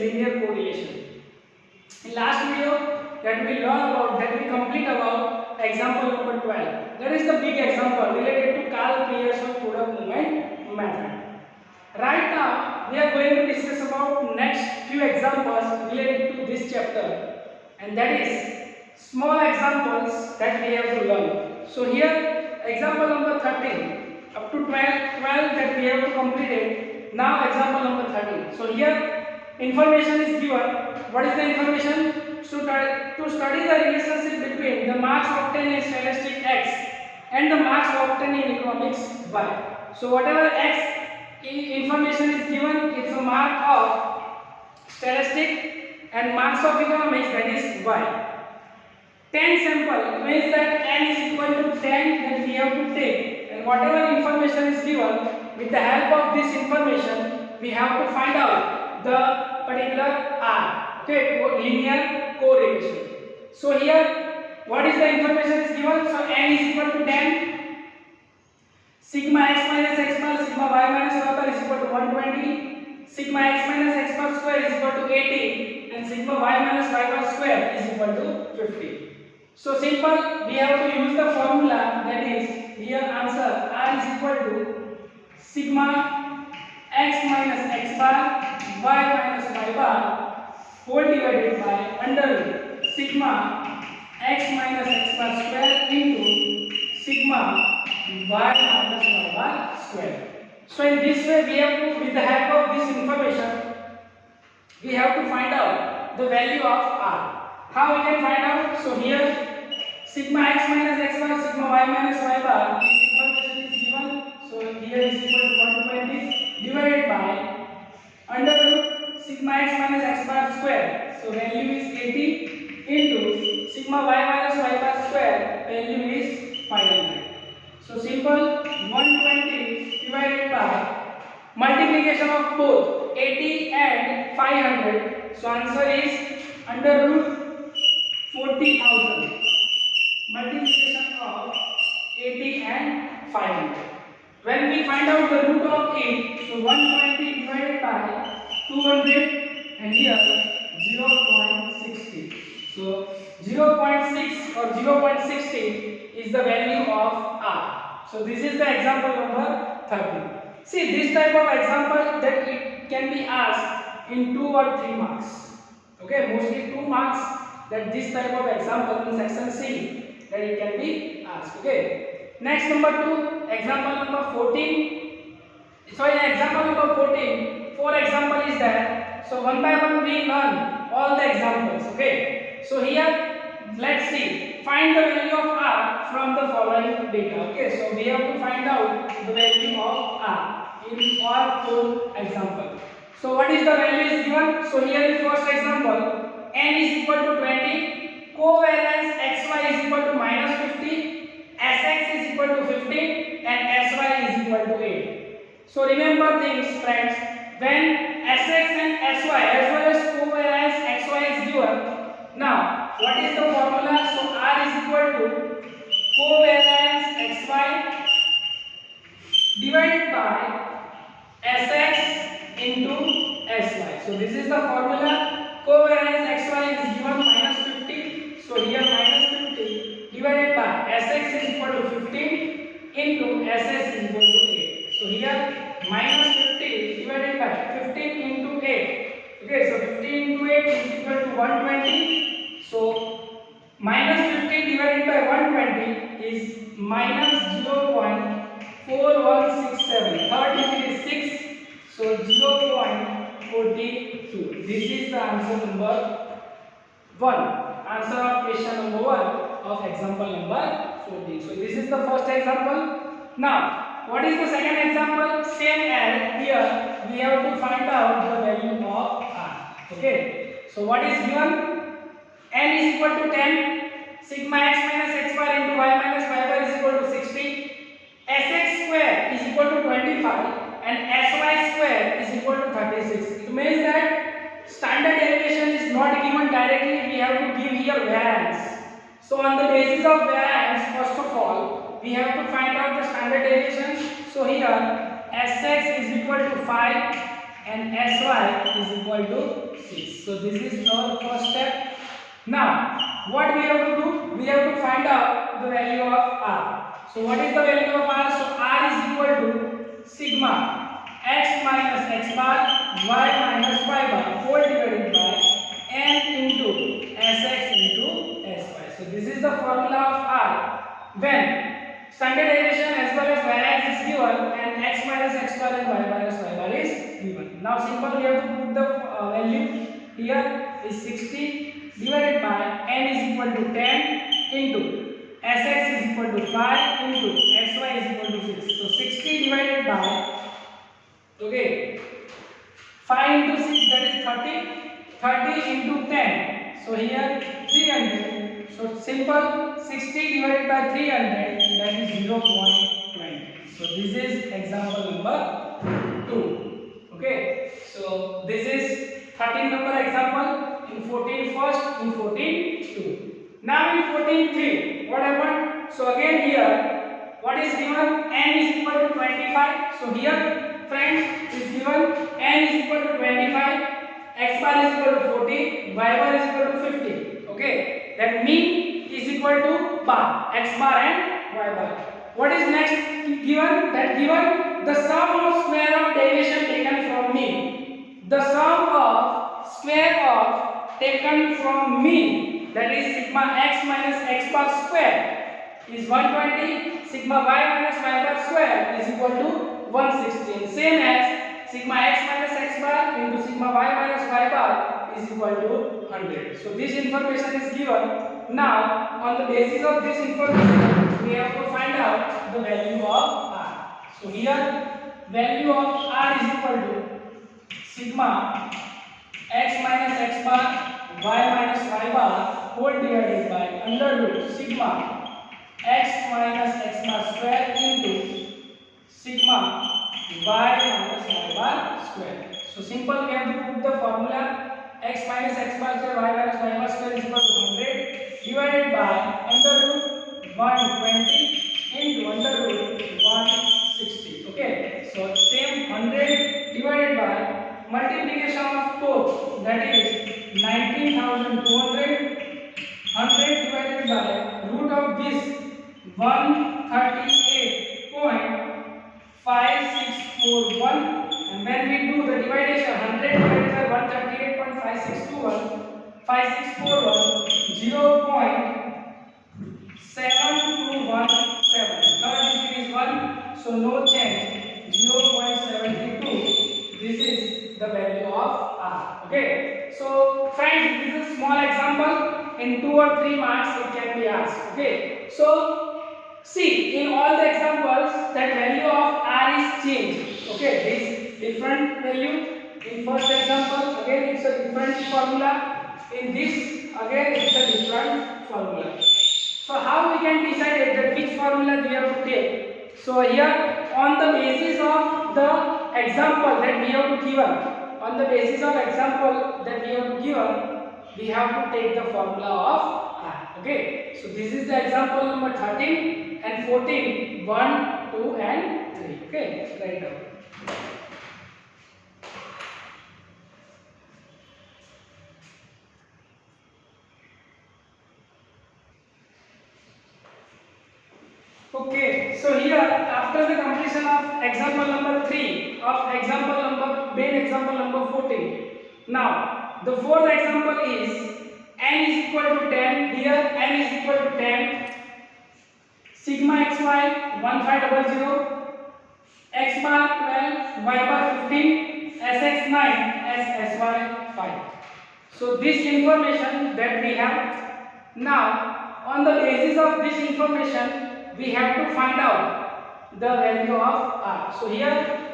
linear correlation. In last video that we learn about, that we complete about example number 12. That is the big example related to Karl Pearson product movement method. Right now we are going to discuss about next few examples related to this chapter, and that is small examples that we have to learn. So here example number 13 up to 12 that we have to complete it. Now example number 13. So here information is given. What is the information? So to study the relationship between the marks obtained in statistic X and the marks obtained in economics Y. So whatever X information is given, it's a mark of statistic, and marks of economics, that is Y. 10 sample means that n is equal to 10 that we have to take, and whatever information is given, with the help of this information we have to find out the particular R, okay, linear correlation. So here what is the information is given? So n is equal to 10, sigma x minus x bar, sigma y minus y bar is equal to 120, sigma x minus x bar square is equal to 80, and sigma y minus y bar square is equal to 50. So simple, we have to use the formula, that is here answer R is equal to sigma x minus x bar y minus y bar whole divided by under root sigma x minus x bar square into sigma y minus y bar square. So in this way we have to, with the help of this information, we have to find out the value of R. How we can find out? So here sigma x minus x bar, sigma y minus y bar, this information is given. So here is equal to 120 divided by under root sigma x minus x bar square. So value is 80 into sigma y minus y bar square, value is 500. So simple, 120 divided by multiplication of both 80 and 500. So answer is under root 40,000. Multiplication of 80 and 500. When we find out the root of it, so 120 divided by 200 and here 0.60. So 0.6 or 0.60 is the value of R. So this is the example number 13. See, this type of example that it can be asked in 2 or 3 marks. Okay, mostly 2 marks that this type of example in section C that it can be asked. Okay. Next number 2, example number 14. So in example number 14, 4 example is there. So one by one we learn all the examples. Okay. So here let's see. Find the value of R from the following data. Okay. So we have to find out the value of R in all 4 examples. So what is the value is given? So here in first example, n is equal to 20, covariance xy is equal to minus 50, sx is equal to 15, and sy is equal to 8. So remember things, friends, when sx and sy as well as covariance xy is given, now what is the formula? So R is equal to covariance xy divided by sx into sy. So this is the formula. Covariance xy is given minus 50. So here minus 50 divided by sx is equal to 15 into ss is equal to 8. So here minus 50 divided by 15 into 8. Okay, so 15 into 8 is equal to 120. So minus 15 divided by 120 is minus 0.4167. Third digit is 6. So 0.42. This is the answer number 1. Answer of question number 1 of example number 14. So this is the first example. Now, what is the second example? Same as here, we have to find out the value of R. Okay. So what is given? N is equal to 10, sigma x minus x bar into y minus y bar is equal to 60, sx square is equal to 25, and sy square is equal to 36. It means that standard deviation is not given directly, we have to give here variance. So on the basis of variance, first of all, we have to find out the standard deviation. So here Sx is equal to 5 and Sy is equal to 6. So this is our first step. Now, what we have to do? We have to find out the value of r. So what is the value of r? So r is equal to sigma x minus x bar y minus y bar whole divided by n into sx into sy. So this is the formula of r when standardization as well as variance is given and x minus x bar and y minus y bar is given. Now simple, we have to put the value here is 60 divided by n is equal to 10 into sx is equal to 5 into sy is equal to 6. So 60 divided by, okay, 5 into 6, that is 30 into 10. So here 300. So simple, 60 divided by 300, that is 0.20. So this is example number 2. Okay. So this is 13 number example, in 14 first, in 14 2. Now in 14 3, what happened? So again here, what is given? N is equal to 25. So here, friends, is given n is equal to 25, x bar is equal to 40, y bar is equal to 50. Okay, that mean is equal to bar, x bar and y bar. What is next given? That given the sum of square of deviation taken from mean. The sum of square of taken from mean, that is sigma x minus x bar square is 120, sigma y minus y bar square is equal to 116. Same as sigma x minus x bar into sigma y minus y bar is equal to 100. So this information is given. Now on the basis of this information, we have to find out the value of r. So here value of r is equal to sigma x minus x bar y minus y bar whole divided by under root sigma x minus x bar square into sigma y minus y bar square. So simple, we have to put the formula x minus x bar square y minus y bar square is equal to 100 divided by under root 120 into under root 160. Okay, so same 100 divided by multiplication of both, that is 19,200, 100 divided by root of this 138.5641, and when we do the division 100 divided by 138.5621, 5641, 0.7217. Third digit is 1, so no change, 0.72. This is the value of r. Okay, so friends, this is a small example. In 2 or 3 marks it can be asked. Okay, so see, in all the examples that value of r is changed. Okay, this different value. In first example, again it's a different formula. In this, again it's a different formula. So how we can decide that which formula we have to take? So here, on the basis of the example that we have to given, on the basis of example that we have to given, we have to take the formula of r. Okay, so this is the example number 13 and 14, 1, 2 and 3. Okay, write down. Okay, so here after the completion of example number 3 of main example number 14, now the fourth example is n is equal to 10. Here n is equal to 10. Sigma xy 1500, x bar 12, y bar 15, sx 9, sy 5. So this information that we have, now on the basis of this information we have to find out the value of r. So here,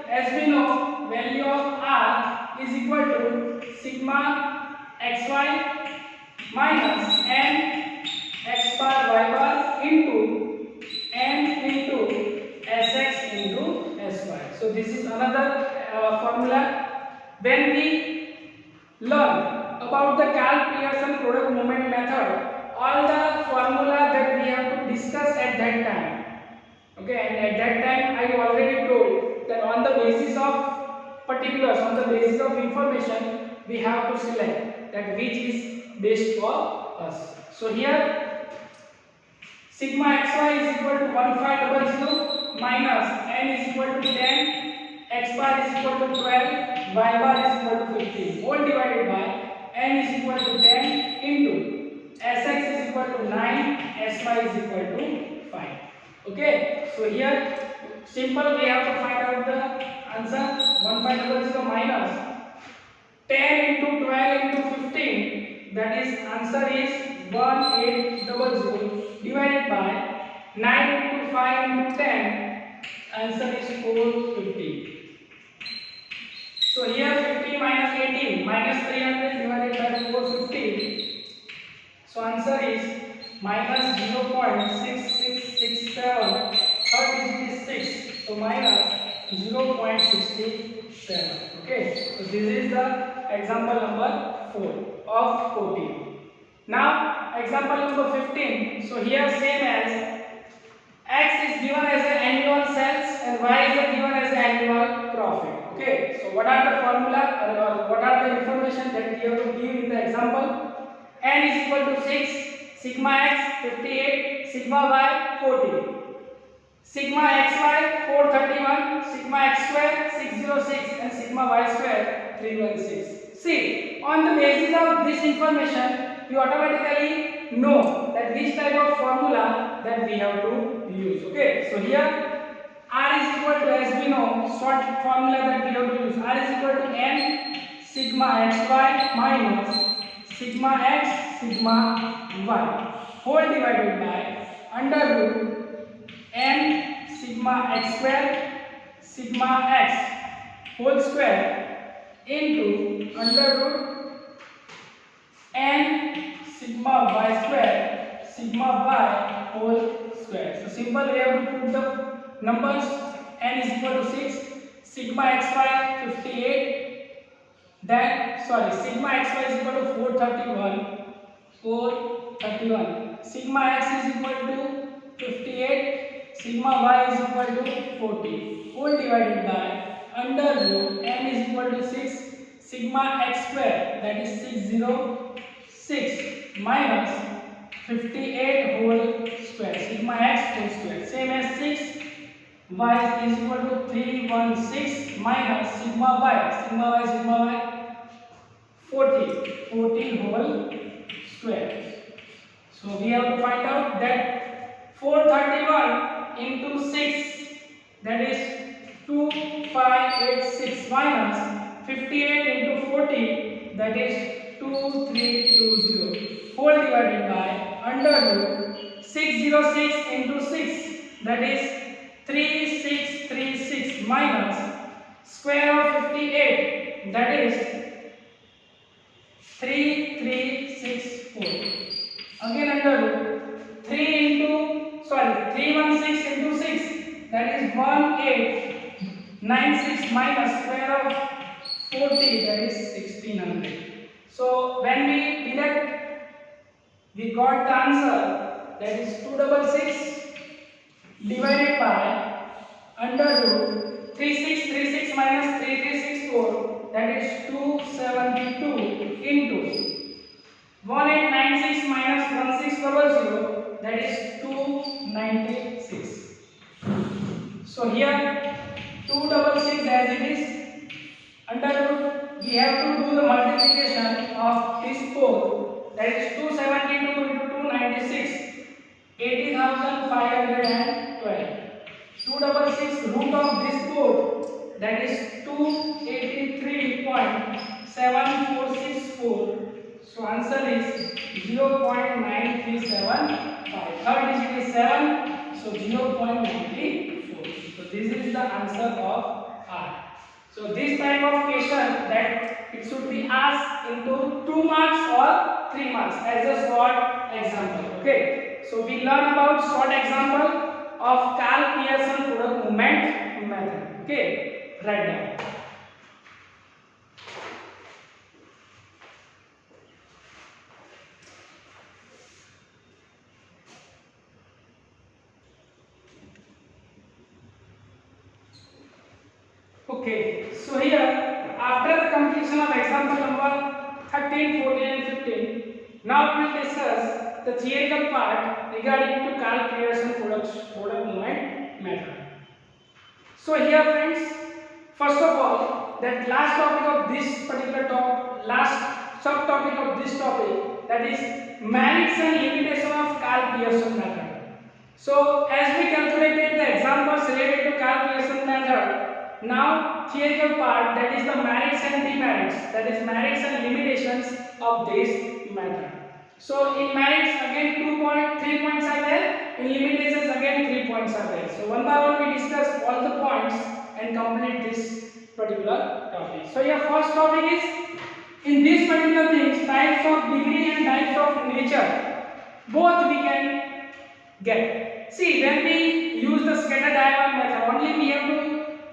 as we know, value of r is equal to sigma xy minus n x bar y bar into n into sx into sy. So this is another formula. When we learn about the Karl-Pearson product movement method, all the formula that we have to discuss at that time. Okay, and at that time I already told that on the basis of particulars, on the basis of information, we have to select that which is best for us. So here sigma xy is equal to 1500 minus n is equal to 10, x bar is equal to 12, y bar is equal to 15, all divided by n is equal to 10 into sx is equal to 9, sy is equal to 5. Okay, so here simple we have to find out the answer. 1500 minus 10 into 12 into 15, that is answer is 1800 divided by 9 into 5 into 10, answer is 450. So here 50 minus 18 minus 300 divided by 450. So answer is minus 0.6667. Third digit is 6. So minus 0.67. Okay. So this is the example number 4 of 14. Now example number 15. So here same as x is given as an annual sales and y is given as an annual profit. Okay. So what are the formula or what are the information that we have to give in the example? N is equal to 6, sigma x 58, sigma y 40. Sigma xy 431, sigma x square 606 and sigma y square 316. See, on the basis of this information, you automatically know that which type of formula that we have to use. Okay, so here R is equal to, as we know, short formula that we have to use. R is equal to n sigma xy minus sigma x sigma y whole divided by under root n sigma x square sigma x whole square into under root n sigma y square sigma y whole square. So simple, we have to put the numbers. N is equal to 6, sigma xy 58, then sigma xy is equal to 431, sigma x is equal to 58, sigma y is equal to 40, whole divided by under root n is equal to 6, sigma x square, that is 606 minus 58 whole square, sigma x whole square, same as 6, y is equal to 316 minus sigma y 40 whole square. So we have to find out that 431 into 6, that is 2586 minus 58 into 40, that is 2320 whole divided by under root 606 into 6, that is 3636 minus square of 58, that is 3364. Again under root 316 into 6, that is 1896 minus square of 40, that is 1600. So when we deduct, we got the answer, that is 266 divided by under root 3636 minus 3364, that is 272 into 1896 minus 1600, that is 296. So here 266 as it is, under root we have to do the multiplication of this 4, that is 272 into 296, 80,512. 266 root of this 4, that is 283.7464. So answer is 0.9375. Third digit is 7, so 0.94. So this is the answer of R. So this type of question that it should be asked into 2 marks or 3 marks as a short example. Okay. So we learn about short example of Karl Pearson product movement method. Okay. Write down. Okay, so here after the completion of example number 13, 14 and 15, now we will discuss the theoretical part regarding to Karl Pearson product movement method. So here friends, first of all, that last topic of this particular topic, last subtopic of this topic, that is merits and limitation of Karl Pearson method. So as we calculated the examples related to Karl Pearson method, now theoretical part, that is the merits and demerits, that is merits and limitations of this method. So in merits again 3 points are there, in limitations again 3 points are there. So one by one we discuss all the points and complete this particular topic. So your first topic is, in these particular things, types of degree and types of nature, both we can get. See, when we use the scatter diagram method, only we have to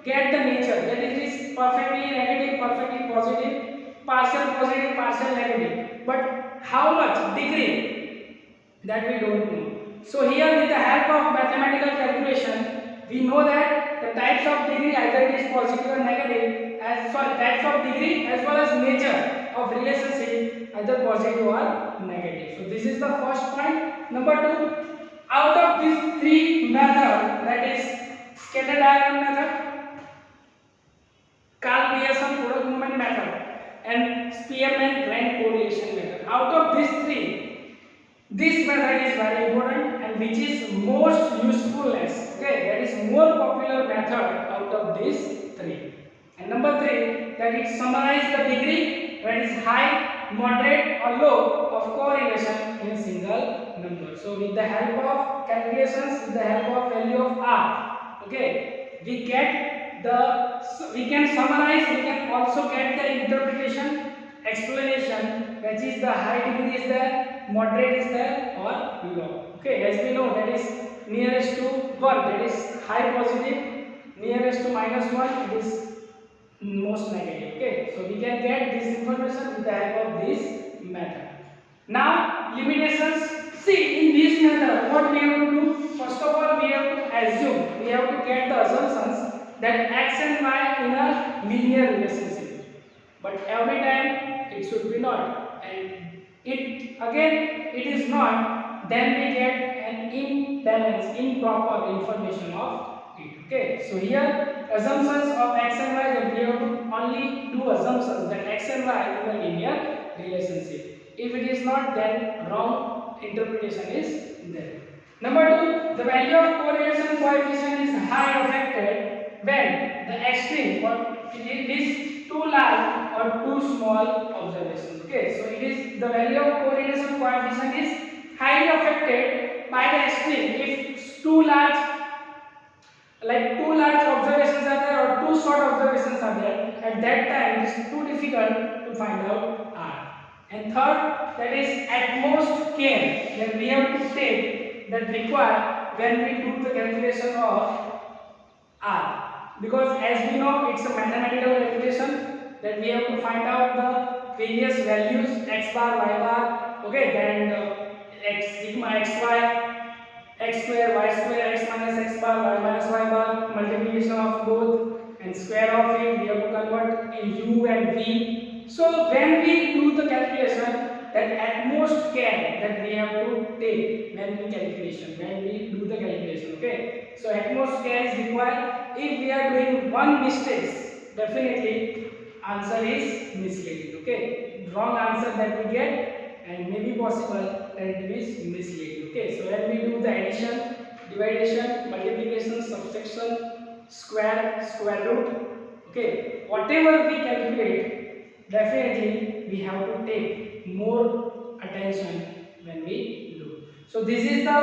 get the nature, that it is perfectly negative, perfectly positive, partial negative. But how much degree, that we don't know. So here with the help of mathematical calculation, we know that the types of degree, either it is positive or negative, types of degree as well as nature of relationship, either positive or negative. So this is the first point. Number 2, out of these 3 methods, that is scatter diagram method, Karl Pearson product movement method, and Spearman-Rank correlation method, out of these 3, this method is very important and which is most usefulness, okay, that is more popular method out of these 3. And number 3, that it summarize the degree, that is high, moderate or low of correlation in a single number. So with the help of calculations, with the help of value of R, okay, we can summarize, we can also get the interpretation, explanation, which is the high degree is there, moderate is there or low. Okay, as we know, that is nearest to 1, that is high positive, nearest to -1, it is most negative. Okay, so we can get this information with the help of this method. Now limitations. See, in this method what we have to do, first of all we have to assume, we have to get the assumptions that x and y in a linear relationship, but every time it should be not, and it is not, then we get an imbalance, improper information of it. Okay, so here assumptions of x and y, that we have to only do assumptions that x and y in a linear relationship. If it is not, then wrong interpretation is there. Number 2, the value of correlation coefficient is high affected when the extreme, or it is too large or too small observations. Okay, so it is the value of correlation coefficient is highly affected by the extreme if too large, like too large observations are there or too short observations are there. At that time it is too difficult to find out R. And third, that is utmost care that we have to take, that required when we do the calculation of R, because as we know it's a mathematical calculation, that we have to find out the various values x bar, y bar, okay, then x sigma xy, x square, y square, x minus x bar, y minus y bar, multiplication of both, and square of it we have to convert in u and v. So when we do the calculation, that utmost care that we have to take when we do the calculation, okay. So utmost care is required. If we are doing one mistake, definitely answer is misleading, okay. Wrong answer that we get, and maybe possible that it is misleading, okay. So when we do the addition, division, multiplication, subtraction, square root, okay, whatever we calculate, definitely we have to take more attention when we do. So this is the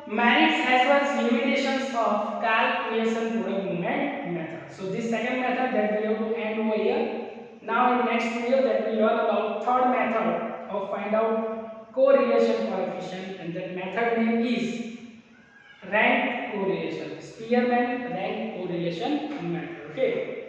merits as well as limitations of Karl Pearson product movement method. So this second method that we have to end over here. Now in next video that we learn about third method of find out correlation coefficient, and that method name is rank correlation, Spearman rank correlation method. Okay.